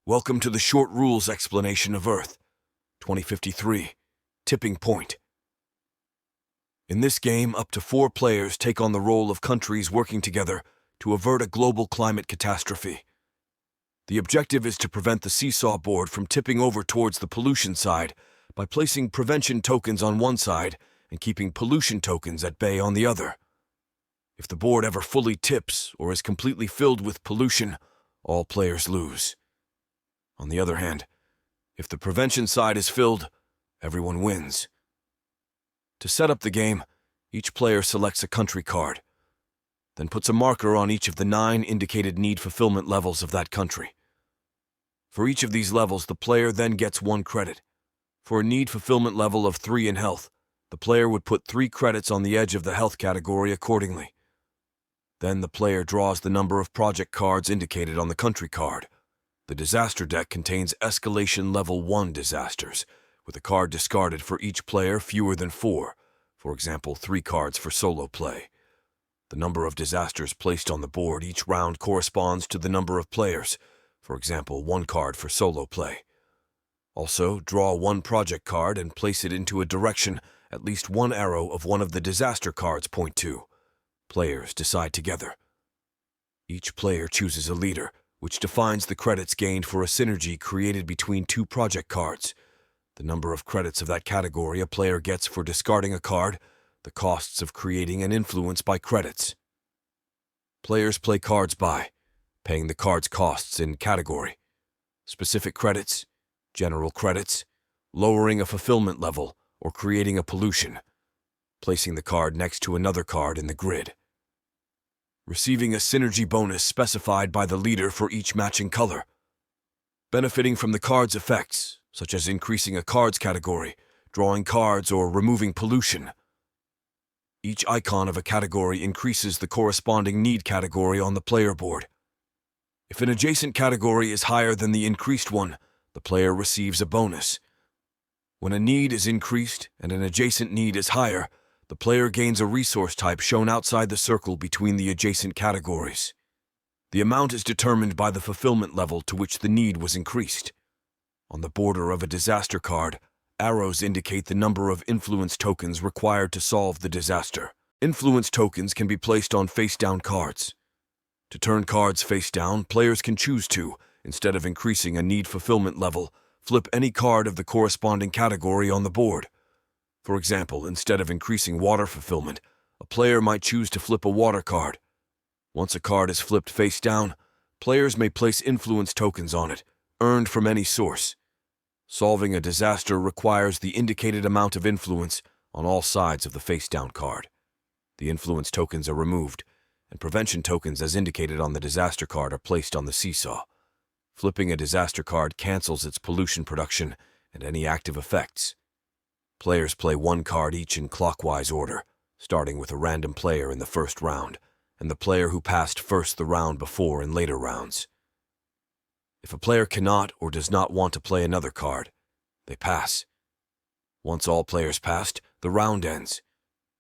Welcome to the short rules explanation of Earth, 2053, Tipping Point. In this game, up to 4 players take on the role of countries working together to avert a global climate catastrophe. The objective is to prevent the seesaw board from tipping over towards the pollution side by placing prevention tokens on one side and keeping pollution tokens at bay on the other. If the board ever fully tips or is completely filled with pollution, all players lose. On the other hand, if the prevention side is filled, everyone wins. To set up the game, each player selects a country card, then puts a marker on each of the 9 indicated need fulfillment levels of that country. For each of these levels, the player then gets 1 credit. For a need fulfillment level of 3 in health, the player would put 3 credits on the edge of the health category accordingly. Then the player draws the number of project cards indicated on the country card. The disaster deck contains escalation level 1 disasters, with a card discarded for each player fewer than 4, for example 3 cards for solo play. The number of disasters placed on the board each round corresponds to the number of players, for example 1 card for solo play. Also, draw 1 project card and place it into a direction at least 1 arrow of one of the disaster cards point to. Players decide together. Each player chooses a leader, which defines the credits gained for a synergy created between 2 project cards, the number of credits of that category a player gets for discarding a card, the costs of creating an influence by credits. Players play cards by paying the card's costs in category, specific credits, general credits, lowering a fulfillment level, or creating a pollution, placing the card next to another card in the grid. Receiving a synergy bonus specified by the leader for each matching color. Benefiting from the card's effects, such as increasing a card's category, drawing cards, or removing pollution. Each icon of a category increases the corresponding need category on the player board. If an adjacent category is higher than the increased one, the player receives a bonus. When a need is increased and an adjacent need is higher, the player gains a resource type shown outside the circle between the adjacent categories. The amount is determined by the fulfillment level to which the need was increased. On the border of a disaster card, arrows indicate the number of influence tokens required to solve the disaster. Influence tokens can be placed on face-down cards. To turn cards face down, players can choose to, instead of increasing a need fulfillment level, flip any card of the corresponding category on the board. For example, instead of increasing water fulfillment, a player might choose to flip a water card. Once a card is flipped face down, players may place influence tokens on it, earned from any source. Solving a disaster requires the indicated amount of influence on all sides of the face-down card. The influence tokens are removed, and prevention tokens as indicated on the disaster card are placed on the seesaw. Flipping a disaster card cancels its pollution production and any active effects. Players play 1 card each in clockwise order, starting with a random player in the first round, and the player who passed first the round before in later rounds. If a player cannot or does not want to play another card, they pass. Once all players passed, the round ends.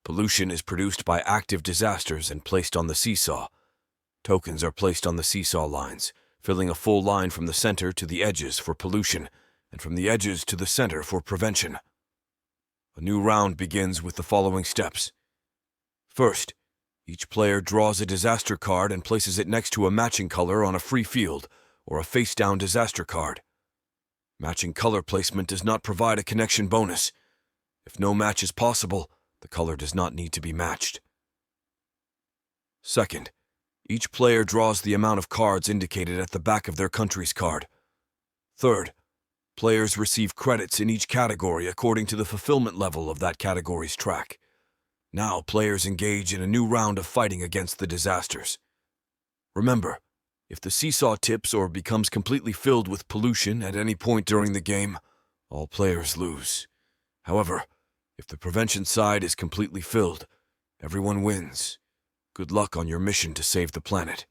Pollution is produced by active disasters and placed on the seesaw. Tokens are placed on the seesaw lines, filling a full line from the center to the edges for pollution, and from the edges to the center for prevention. A new round begins with the following steps. First, each player draws a disaster card and places it next to a matching color on a free field or a face-down disaster card. Matching color placement does not provide a connection bonus. If no match is possible, the color does not need to be matched. Second, each player draws the amount of cards indicated at the back of their country's card. Third, players receive credits in each category according to the fulfillment level of that category's track. Now players engage in a new round of fighting against the disasters. Remember, if the seesaw tips or becomes completely filled with pollution at any point during the game, all players lose. However, if the prevention side is completely filled, everyone wins. Good luck on your mission to save the planet.